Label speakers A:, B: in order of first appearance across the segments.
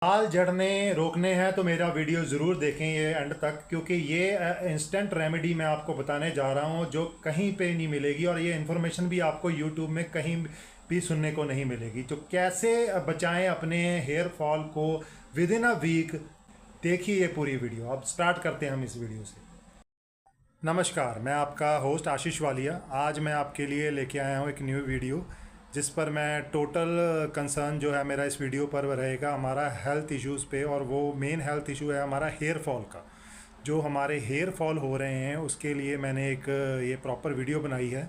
A: बाल झड़ने रोकने हैं तो मेरा वीडियो ज़रूर देखें ये एंड तक, क्योंकि ये इंस्टेंट रेमेडी मैं आपको बताने जा रहा हूँ जो कहीं पे नहीं मिलेगी, और ये इन्फॉर्मेशन भी आपको यूट्यूब में कहीं भी सुनने को नहीं मिलेगी। तो कैसे बचाएं अपने हेयर फॉल को विद इन अ वीक, देखिए ये पूरी वीडियो। अब स्टार्ट करते हैं हम इस वीडियो से। नमस्कार, मैं आपका होस्ट आशीष वालिया। आज मैं आपके लिए लेके आया हूँ एक न्यू वीडियो, जिस पर मैं टोटल कंसर्न जो है मेरा इस वीडियो पर रहेगा हमारा हेल्थ इश्यूज़ पे, और वो मेन हेल्थ इशू है हमारा हेयर फॉल का। जो हमारे हेयर फॉल हो रहे हैं उसके लिए मैंने एक ये प्रॉपर वीडियो बनाई है।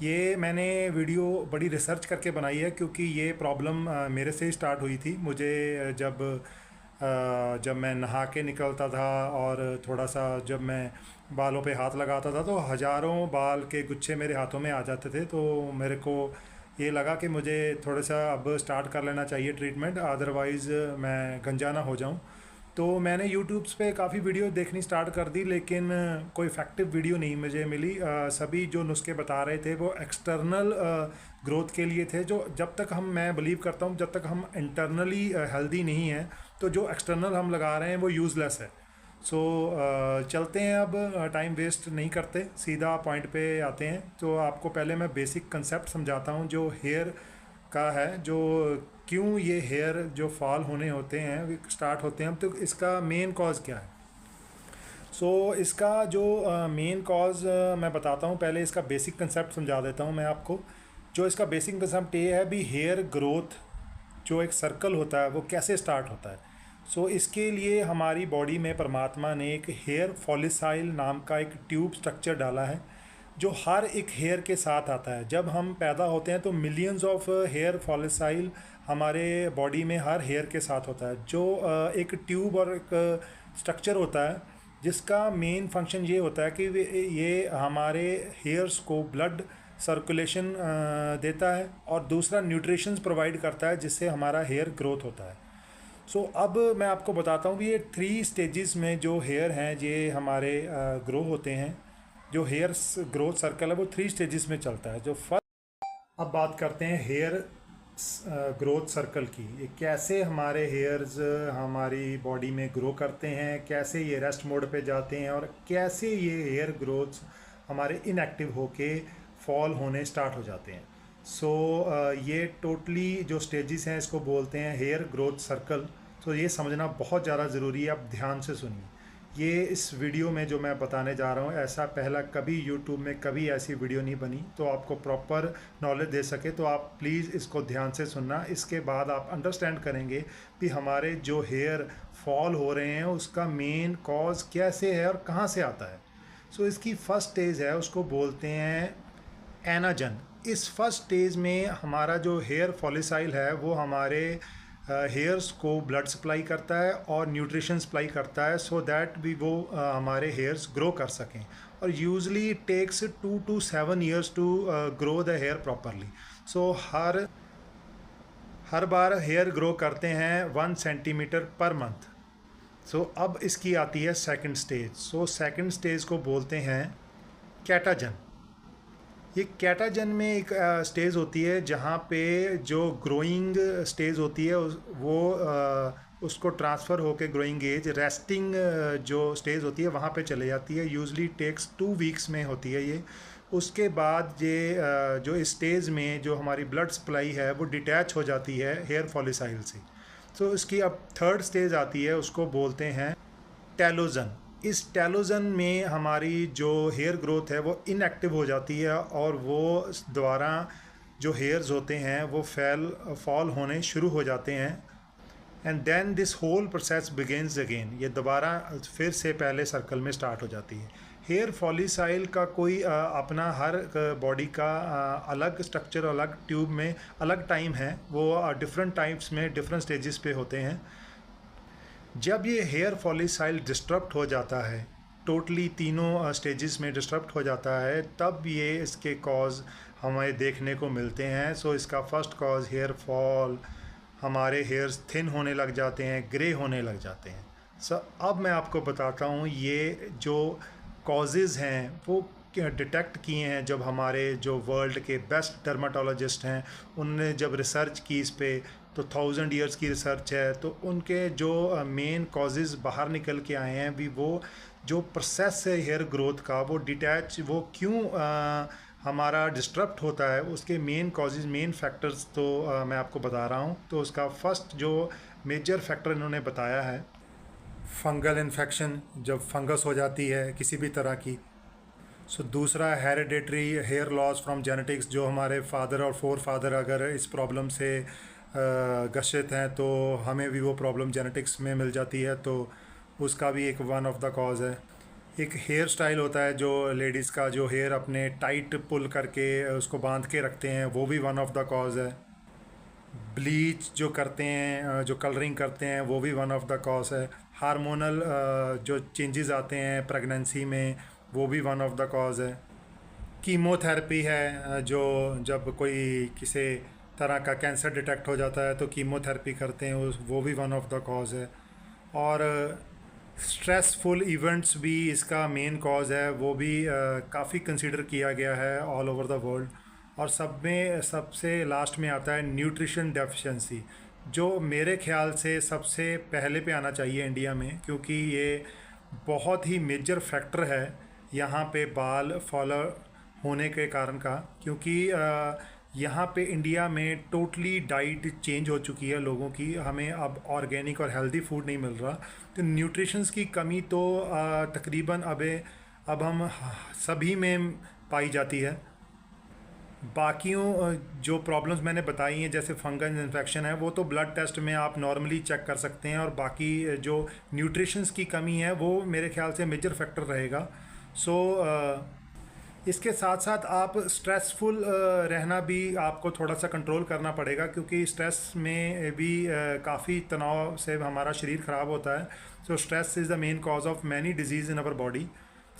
A: ये मैंने वीडियो बड़ी रिसर्च करके बनाई है, क्योंकि ये प्रॉब्लम मेरे से ही स्टार्ट हुई थी। मुझे जब मैं नहा के निकलता था और थोड़ा सा जब मैं बालों पे हाथ लगाता था तो हज़ारों बाल के गुच्छे मेरे हाथों में आ जाते थे। तो मेरे को ये लगा कि मुझे थोड़ा सा अब स्टार्ट कर लेना चाहिए ट्रीटमेंट, अदरवाइज़ मैं गंजा ना हो जाऊं। तो मैंने यूट्यूब्स पे काफ़ी वीडियो देखनी स्टार्ट कर दी, लेकिन कोई इफ़ेक्टिव वीडियो नहीं मुझे मिली। सभी जो नुस्खे बता रहे थे वो एक्सटर्नल ग्रोथ के लिए थे, जो जब तक मैं बिलीव करता हूँ जब तक हम इंटरनली हेल्दी नहीं हैं तो जो एक्सटर्नल हम लगा रहे हैं वो यूज़लेस है। सो चलते हैं, अब टाइम वेस्ट नहीं करते, सीधा पॉइंट पे आते हैं। तो आपको पहले मैं बेसिक कंसेप्ट समझाता हूँ जो हेयर का है, जो क्यों ये हेयर जो फॉल होने होते हैं स्टार्ट होते हैं, तो इसका मेन कॉज क्या है। इसका जो मेन कॉज मैं बताता हूँ। पहले इसका बेसिक कंसेप्ट समझा देता हूँ मैं आपको। जो इसका बेसिक कंसेप्ट ये है भी, हेयर ग्रोथ जो एक सर्कल होता है वो कैसे स्टार्ट होता है। इसके लिए हमारी बॉडी में परमात्मा ने एक हेयर फॉलिसाइल नाम का एक ट्यूब स्ट्रक्चर डाला है, जो हर एक हेयर के साथ आता है। जब हम पैदा होते हैं तो मिलियंस ऑफ हेयर फॉलिसाइल हमारे बॉडी में हर हेयर के साथ होता है, जो एक ट्यूब और एक स्ट्रक्चर होता है, जिसका मेन फंक्शन ये होता है कि ये हमारे हेयर्स को ब्लड सर्कुलेशन देता है, और दूसरा न्यूट्रिशंस प्रोवाइड करता है, जिससे हमारा हेयर ग्रोथ होता है। अब मैं आपको बताता हूँ कि ये 3 स्टेजेस में जो हेयर हैं ये हमारे ग्रो होते हैं। जो हेयर ग्रोथ सर्कल है वो 3 स्टेजेस में चलता है। जो फर्स्ट, अब बात करते हैं हेयर ग्रोथ सर्कल की। ये कैसे हमारे हेयर्स हमारी बॉडी में ग्रो करते हैं, कैसे ये रेस्ट मोड पे जाते हैं, और कैसे ये हेयर ग्रोथ हमारे इनएक्टिव होके फॉल होने स्टार्ट हो जाते हैं। ये टोटली जो स्टेजेस हैं इसको बोलते हैं हेयर ग्रोथ सर्कल। ये समझना बहुत ज़्यादा ज़रूरी है। आप ध्यान से सुनिए। ये इस वीडियो में जो मैं बताने जा रहा हूँ, ऐसा पहला कभी यूट्यूब में कभी ऐसी वीडियो नहीं बनी, तो आपको प्रॉपर नॉलेज दे सके तो आप प्लीज़ इसको ध्यान से सुनना। इसके बाद आप अंडरस्टैंड करेंगे कि हमारे जो हेयर फॉल हो रहे हैं उसका मेन कॉज कैसे है और कहाँ से आता है। इसकी फर्स्ट स्टेज है, उसको बोलते हैं एनाजन। इस फर्स्ट स्टेज में हमारा जो हेयर फॉलिसाइल है वो हमारे हेयर्स को ब्लड सप्लाई करता है और न्यूट्रिशन सप्लाई करता है, सो दैट भी वो हमारे हेयर्स ग्रो कर सकें। और usually it takes 2 to 7 years to grow the hair properly. हर बार हेयर ग्रो करते हैं 1 सेंटीमीटर पर मंथ। अब इसकी आती है सेकंड स्टेज। सेकंड स्टेज को बोलते हैं कैटाजन। ये कैटाजन में एक स्टेज होती है जहाँ पे जो ग्रोइंग स्टेज होती है उसको ट्रांसफ़र होके ग्रोइंग एज, रेस्टिंग जो स्टेज होती है वहाँ पे चले जाती है। यूजली टेक्स 2 वीक्स में होती है ये। उसके बाद ये जो इस स्टेज में जो हमारी ब्लड सप्लाई है वो डिटैच हो जाती है हेयर फॉलिसाइल से। इसकी अब थर्ड स्टेज आती है, उसको बोलते हैं टेलोजन। इस टेलोजन में हमारी जो हेयर ग्रोथ है वो इनएक्टिव हो जाती है, और वो दोबारा जो हेयर्स होते हैं वो फॉल होने शुरू हो जाते हैं। And then this whole process begins again. ये दोबारा फिर से पहले सर्कल में स्टार्ट हो जाती है। हेयर फॉलिसाइल का कोई अपना हर बॉडी का अलग स्ट्रक्चर, अलग ट्यूब में अलग टाइम है। वो डिफरेंट टाइप्स में डिफरेंट स्टेजेस पे होते हैं। जब ये हेयर फॉलिसाइल डिस्टर्ब हो जाता है, टोटली तीनों स्टेजेस में डिस्टर्ब हो जाता है, तब ये इसके कॉज हमें देखने को मिलते हैं। इसका फर्स्ट कॉज हेयर फॉल, हमारे हेयर्स थिन होने लग जाते हैं, ग्रे होने लग जाते हैं। अब मैं आपको बताता हूँ ये जो कॉजेज़ हैं वो डिटेक्ट किए हैं जब हमारे जो वर्ल्ड के बेस्ट डर्माटोलॉजिस्ट हैं उनने जब रिसर्च की इस पे, तो 1000 ईयर्स की रिसर्च है। तो उनके जो मेन कॉजेज़ बाहर निकल के आए हैं भी, वो जो प्रोसेस है हेयर ग्रोथ का, वो डिटैच, वो क्यों हमारा डिस्टरप्ट होता है, उसके मेन कॉजेज़, मेन फैक्टर्स तो मैं आपको बता रहा हूँ। तो उसका फर्स्ट जो मेजर फैक्टर इन्होंने बताया है, फंगल इन्फेक्शन, जब फंगस हो जाती है किसी भी तरह की। दूसरा hereditary hair loss from genetics, जो हमारे फादर और फोर फादर अगर इस प्रॉब्लम से ग्रसित हैं तो हमें भी वो प्रॉब्लम जेनेटिक्स में मिल जाती है, तो उसका भी एक वन ऑफ द कॉज है। एक हेयर स्टाइल होता है जो लेडीज़ का, जो हेयर अपने टाइट पुल करके उसको बांध के रखते हैं, वो भी वन ऑफ द कॉज है। ब्लीच जो करते हैं, जो कलरिंग करते हैं, वो भी वन ऑफ द कॉज है। हार्मोनल जो चेंजेस आते हैं प्रेगनेंसी में, वो भी वन ऑफ द कॉज है। कीमोथेरेपी है, जो जब कोई किसी तरह का कैंसर डिटेक्ट हो जाता है तो कीमोथेरेपी करते हैं, वो भी वन ऑफ द कॉज है। और स्ट्रेसफुल इवेंट्स भी इसका मेन कॉज है, वो भी काफ़ी कंसिडर किया गया है ऑल ओवर द वर्ल्ड। और सब में सबसे लास्ट में आता है न्यूट्रिशन डेफिशिएंसी, जो मेरे ख्याल से सबसे पहले पे आना चाहिए इंडिया में, क्योंकि ये बहुत ही मेजर फैक्टर है यहाँ पे बाल फॉल होने के कारण का। क्योंकि यहाँ पे इंडिया में टोटली डाइट चेंज हो चुकी है लोगों की, हमें अब ऑर्गेनिक और हेल्दी फूड नहीं मिल रहा। तो न्यूट्रिशंस की कमी तो तकरीबन अब हम सभी में पाई जाती है। बाकियों जो प्रॉब्लम्स मैंने बताई हैं जैसे फंगल इन्फेक्शन है, वो तो ब्लड टेस्ट में आप नॉर्मली चेक कर सकते हैं, और बाकी जो न्यूट्रिशंस की कमी है वो मेरे ख्याल से मेजर फैक्टर रहेगा। सो इसके साथ साथ आप स्ट्रेसफुल रहना भी आपको थोड़ा सा कंट्रोल करना पड़ेगा, क्योंकि स्ट्रेस में भी काफ़ी तनाव से हमारा शरीर ख़राब होता है। So stress is the main cause of many diseases in our body.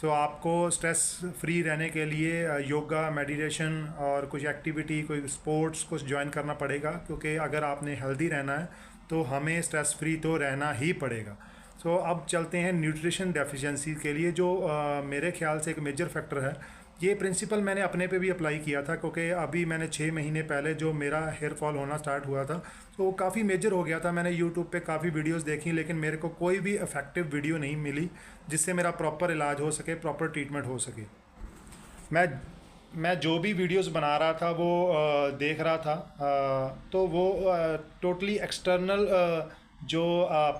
A: So आपको स्ट्रेस फ्री रहने के लिए योगा, मेडिटेशन और कुछ एक्टिविटी, कोई स्पोर्ट्स कुछ ज्वाइन करना पड़ेगा, क्योंकि अगर आपने हेल्दी रहना है तो हमें स्ट्रेस फ्री तो रहना ही पड़ेगा। सो अब चलते हैं न्यूट्रिशन डेफिशिएंसी के लिए, जो मेरे ख्याल से एक मेजर फैक्टर है। ये प्रिंसिपल मैंने अपने पे भी अप्लाई किया था, क्योंकि अभी मैंने 6 महीने पहले जो मेरा हेयर फॉल होना स्टार्ट हुआ था, तो वो काफ़ी मेजर हो गया था। मैंने यूट्यूब पे काफ़ी वीडियोस देखी, लेकिन मेरे को कोई भी इफेक्टिव वीडियो नहीं मिली जिससे मेरा प्रॉपर इलाज हो सके, प्रॉपर ट्रीटमेंट हो सके। मैं मैं जो भी वीडियोस बना रहा था वो देख रहा था, तो वो टोटली एक्सटर्नल जो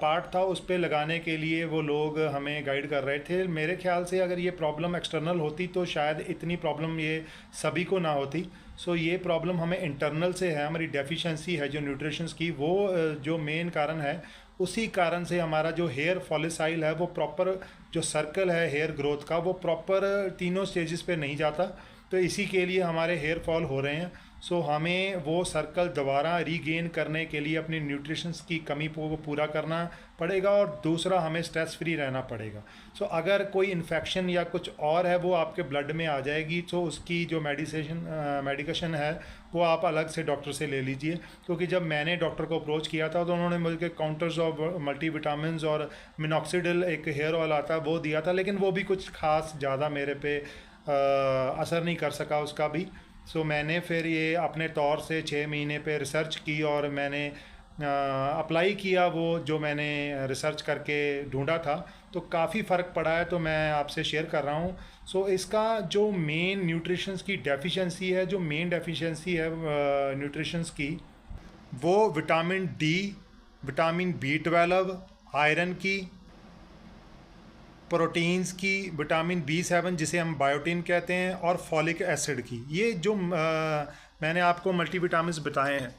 A: पार्ट था उस पे लगाने के लिए वो लोग हमें गाइड कर रहे थे। मेरे ख्याल से अगर ये प्रॉब्लम एक्सटर्नल होती तो शायद इतनी प्रॉब्लम ये सभी को ना होती। सो ये प्रॉब्लम हमें इंटरनल से है, हमारी डेफिशिएंसी है जो न्यूट्रिशंस की, वो जो मेन कारण है, उसी कारण से हमारा जो हेयर फॉलिसाइल है वो प्रॉपर, जो सर्कल है हेयर ग्रोथ का, वो प्रॉपर तीनों स्टेजेस पे नहीं जाता, तो इसी के लिए हमारे हेयर फॉल हो रहे हैं। सो हमें वो सर्कल दोबारा रीगेन करने के लिए अपनी न्यूट्रिशंस की कमी को पूरा करना पड़ेगा, और दूसरा हमें स्ट्रेस फ्री रहना पड़ेगा। सो अगर कोई इन्फेक्शन या कुछ और है वो आपके ब्लड में आ जाएगी, तो उसकी जो मेडिकेशन है वो आप अलग से डॉक्टर से ले लीजिए। क्योंकि जब मैंने डॉक्टर को अप्रोच किया था तो उन्होंने मुझे काउंटर्स ऑफ मल्टीविटामिन और मिनॉक्सिडिल एक हेयर ऑयल आता है वो दिया था, लेकिन वो भी कुछ खास ज़्यादा मेरे पे असर नहीं कर सका उसका भी। सो मैंने फिर ये अपने तौर से 6 महीने पे रिसर्च की, और मैंने अप्लाई किया वो जो मैंने रिसर्च करके ढूंढा था, तो काफ़ी फ़र्क पड़ा है, तो मैं आपसे शेयर कर रहा हूँ। सो इसका जो मेन न्यूट्रिशंस की डेफिशिएंसी है, जो मेन डेफिशिएंसी है न्यूट्रिशंस की, वो vitamin D, vitamin B12, iron की, प्रोटीन्स की, विटामिन B7 जिसे हम बायोटिन कहते हैं, और फॉलिक एसिड की। ये जो मैंने आपको मल्टीविटामिन्स बताए हैं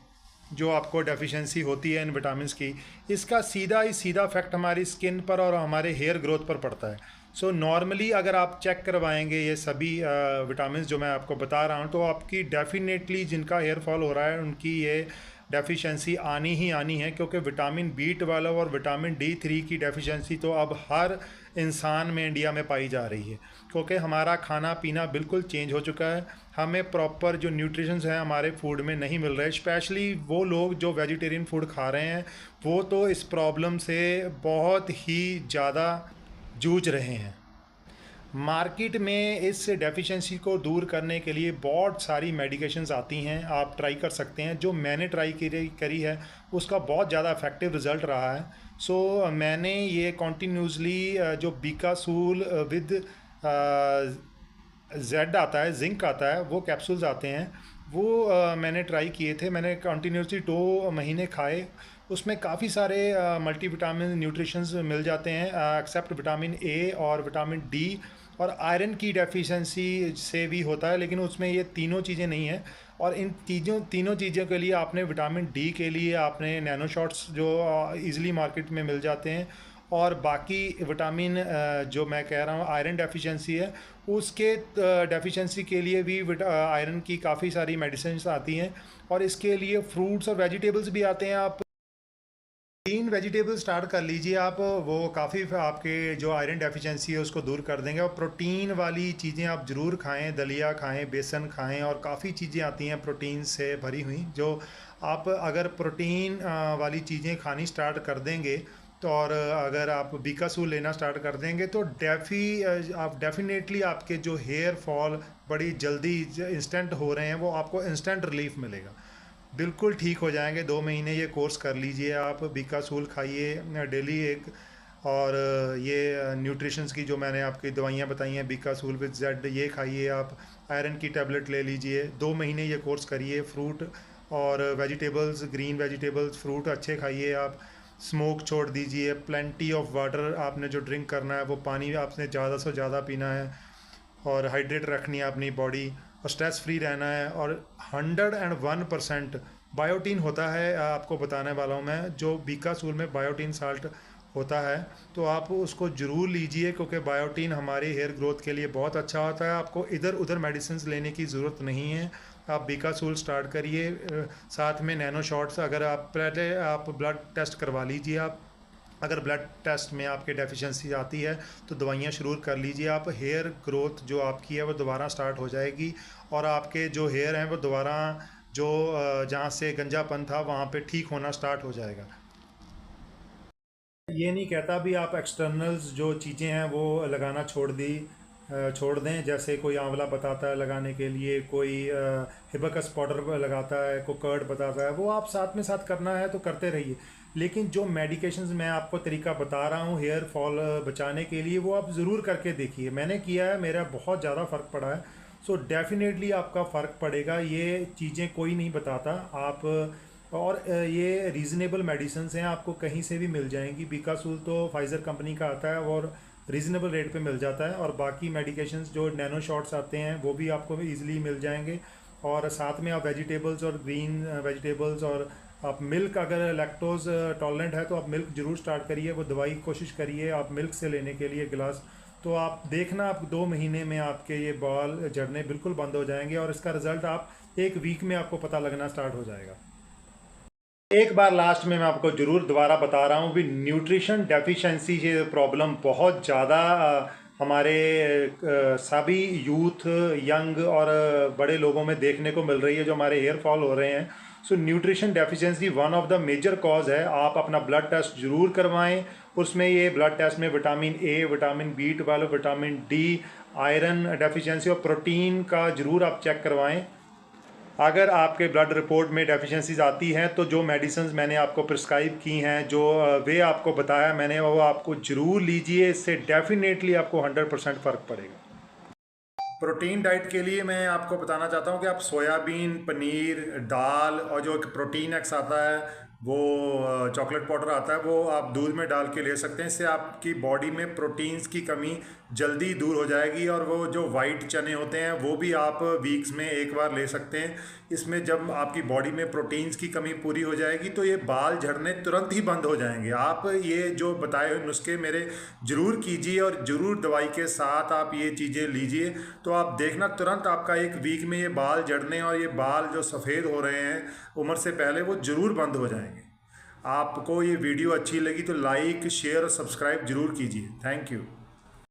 A: जो आपको डेफिशिएंसी होती है इन विटामिन्स की, इसका सीधा ही सीधा इफेक्ट हमारी स्किन पर और हमारे हेयर ग्रोथ पर पड़ता है। सो नॉर्मली अगर आप चेक करवाएंगे ये सभी विटामिन्स जो मैं आपको बता रहा हूँ, तो आपकी डेफिनेटली जिनका हेयर फॉल हो रहा है उनकी ये डेफिशिएंसी आनी ही आनी है, क्योंकि विटामिन B12 और विटामिन D3 की डेफिशिएंसी तो अब हर इंसान में इंडिया में पाई जा रही है, क्योंकि हमारा खाना पीना बिल्कुल चेंज हो चुका है। हमें प्रॉपर जो न्यूट्रिशंस हैं हमारे फूड में नहीं मिल रहे। स्पेशली वो लोग जो वेजिटेरियन फूड खा रहे हैं वो तो इस प्रॉब्लम से बहुत ही ज़्यादा जूझ रहे हैं। मार्केट में इस डेफिशिएंसी को दूर करने के लिए बहुत सारी मेडिकेशंस आती हैं, आप ट्राई कर सकते हैं। जो मैंने ट्राई करी है उसका बहुत ज़्यादा इफेक्टिव रिज़ल्ट रहा है। सो मैंने ये कॉन्टीन्यूसली जो बीकासूल विद जेड आता है, जिंक आता है, वो कैप्सूल्स आते हैं, वो मैंने ट्राई किए थे। मैंने कंटिन्यूसली 2 महीने खाए। उसमें काफ़ी सारे मल्टीविटामिन न्यूट्रिशंस मिल जाते हैं, एक्सेप्ट विटामिन ए और विटामिन डी, और आयरन की डेफिशिएंसी से भी होता है, लेकिन उसमें ये तीनों चीज़ें नहीं हैं। और इन तीनों चीज़ों के लिए आपने विटामिन डी के लिए आपने नैनो शॉट्स जो ईज़िली मार्केट में मिल जाते हैं, और बाकी विटामिन जो मैं कह रहा हूँ आयरन डेफिशिएंसी है, उसके डेफिशिएंसी के लिए भी आयरन की काफ़ी सारी मेडिसिन आती हैं। और इसके लिए फ्रूट्स और वेजिटेबल्स भी आते हैं। आप ग्रीन वेजिटेबल स्टार्ट कर लीजिए आप, वो काफ़ी आपके जो आयरन डेफिशिएंसी है उसको दूर कर देंगे। और प्रोटीन वाली चीज़ें आप ज़रूर खाएं, दलिया खाएं, बेसन खाएं, और काफ़ी चीज़ें आती हैं प्रोटीन से भरी हुई, जो आप अगर प्रोटीन वाली चीज़ें खानी स्टार्ट कर देंगे तो, और अगर आप बीकासूल लेना स्टार्ट कर देंगे तो आप डेफिनेटली आपके जो हेयर फॉल बड़ी जल्दी इंस्टेंट हो रहे हैं वो आपको इंस्टेंट रिलीफ मिलेगा, बिल्कुल ठीक हो जाएंगे। 2 महीने ये कोर्स कर लीजिए आप, बीकासूल खाइए डेली एक। और ये न्यूट्रिशंस की जो मैंने आपकी दवाइयाँ बताई हैं, बीकासूल विद जेड, ये खाइए आप। आयरन की टैबलेट ले लीजिए, 2 महीने ये कोर्स करिए। फ्रूट और वेजिटेबल्स, ग्रीन वेजिटेबल्स, फ्रूट अच्छे खाइए आप। स्मोक छोड़ दीजिए। प्लेंटी ऑफ वाटर, आपने जो ड्रिंक करना है वो पानी आपने ज़्यादा से ज़्यादा पीना है, और हाइड्रेट रखनी है अपनी बॉडी, और स्ट्रेस फ्री रहना है। और 101% बायोटीन होता है, आपको बताने वाला हूँ मैं, जो बीकासूल में बायोटीन साल्ट होता है, तो आप उसको ज़रूर लीजिए, क्योंकि बायोटीन हमारे हेयर ग्रोथ के लिए बहुत अच्छा होता है। आपको इधर उधर मेडिसिन लेने की ज़रूरत नहीं है, आप बीकासूल स्टार्ट करिए। साथ में नैनो शॉट्स, अगर आप पहले आप ब्लड टेस्ट करवा लीजिए। आप अगर ब्लड टेस्ट में आपके डेफिशिएंसी आती है तो दवाइयाँ शुरू कर लीजिए आप। हेयर ग्रोथ जो आपकी है वो दोबारा स्टार्ट हो जाएगी, और आपके जो हेयर हैं वो दोबारा जो जहाँ से गंजापन था वहाँ पे ठीक होना स्टार्ट हो जाएगा। ये नहीं कहता भी आप एक्सटर्नल्स जो चीज़ें हैं वो लगाना छोड़ दें। जैसे कोई आंवला बताता है लगाने के लिए, कोई हिबिस्कस पाउडर लगाता है, कोई कर्ड बताता है, वो आप साथ में साथ करना है तो करते रहिए। लेकिन जो मेडिकेशंस मैं आपको तरीका बता रहा हूँ हेयर फॉल बचाने के लिए, वो आप ज़रूर करके देखिए। मैंने किया है, मेरा बहुत ज़्यादा फ़र्क पड़ा है। सो डेफिनेटली आपका फ़र्क पड़ेगा। ये चीज़ें कोई नहीं बताता आप, और ये रीज़नेबल मेडिसिन्स हैं, आपको कहीं से भी मिल जाएंगी। बीकासूल तो फाइज़र कंपनी का आता है और रीज़नेबल रेट पे मिल जाता है। और बाकी मेडिकेशंस जो नैनो शॉट्स आते हैं वो भी आपको ईज़िली मिल जाएंगे। और साथ में आप वेजिटेबल्स और ग्रीन वेजिटेबल्स, और आप मिल्क, अगर लैक्टोज टॉलरेंट है तो आप मिल्क ज़रूर स्टार्ट करिए। वो दवाई कोशिश करिए आप मिल्क से लेने के लिए गिलास, तो आप देखना आप 2 महीने में आपके ये बाल झड़ने बिल्कुल बंद हो जाएंगे, और इसका रिज़ल्ट आप 1 वीक में आपको पता लगना स्टार्ट हो जाएगा। एक बार लास्ट में मैं आपको ज़रूर दोबारा बता रहा हूँ भी, न्यूट्रिशन डेफिशिएंसी ये प्रॉब्लम बहुत ज़्यादा हमारे सभी यूथ, यंग और बड़े लोगों में देखने को मिल रही है, जो हमारे हेयर फॉल हो रहे हैं। So nutrition deficiency one of the major cause है। आप अपना ब्लड टेस्ट ज़रूर करवाएं। उसमें ये ब्लड टेस्ट में vitamin A, vitamin B12, vitamin D, iron deficiency और प्रोटीन का ज़रूर आप चेक करवाएं। अगर आपके ब्लड रिपोर्ट में डेफिशिएंसीज आती हैं तो जो मेडिसिन्स मैंने आपको प्रिस्क्राइब की हैं, जो वे आपको बताया मैंने, वो आपको ज़रूर लीजिए। इससे डेफिनेटली आपको 100% फ़र्क पड़ेगा। प्रोटीन डाइट के लिए मैं आपको बताना चाहता हूँ कि आप सोयाबीन, पनीर, दाल, और जो एक प्रोटीन एक्स आता है, वो चॉकलेट पाउडर आता है, वो आप दूध में डाल के ले सकते हैं। इससे आपकी बॉडी में प्रोटीन्स की कमी जल्दी दूर हो जाएगी। और वो जो वाइट चने होते हैं वो भी आप वीक्स में एक बार ले सकते हैं। इसमें जब आपकी बॉडी में प्रोटीन्स की कमी पूरी हो जाएगी तो ये बाल झड़ने तुरंत ही बंद हो जाएंगे। आप ये जो बताए हुए नुस्खे मेरे ज़रूर कीजिए, और ज़रूर दवाई के साथ आप ये चीज़ें लीजिए, तो आप देखना तुरंत आपका 1 वीक में ये बाल झड़ने और ये बाल जो सफ़ेद हो रहे हैं उम्र से पहले, वो ज़रूर बंद हो जाएंगे। आपको ये वीडियो अच्छी लगी तो लाइक, शेयर और सब्सक्राइब ज़रूर कीजिए। Thank you.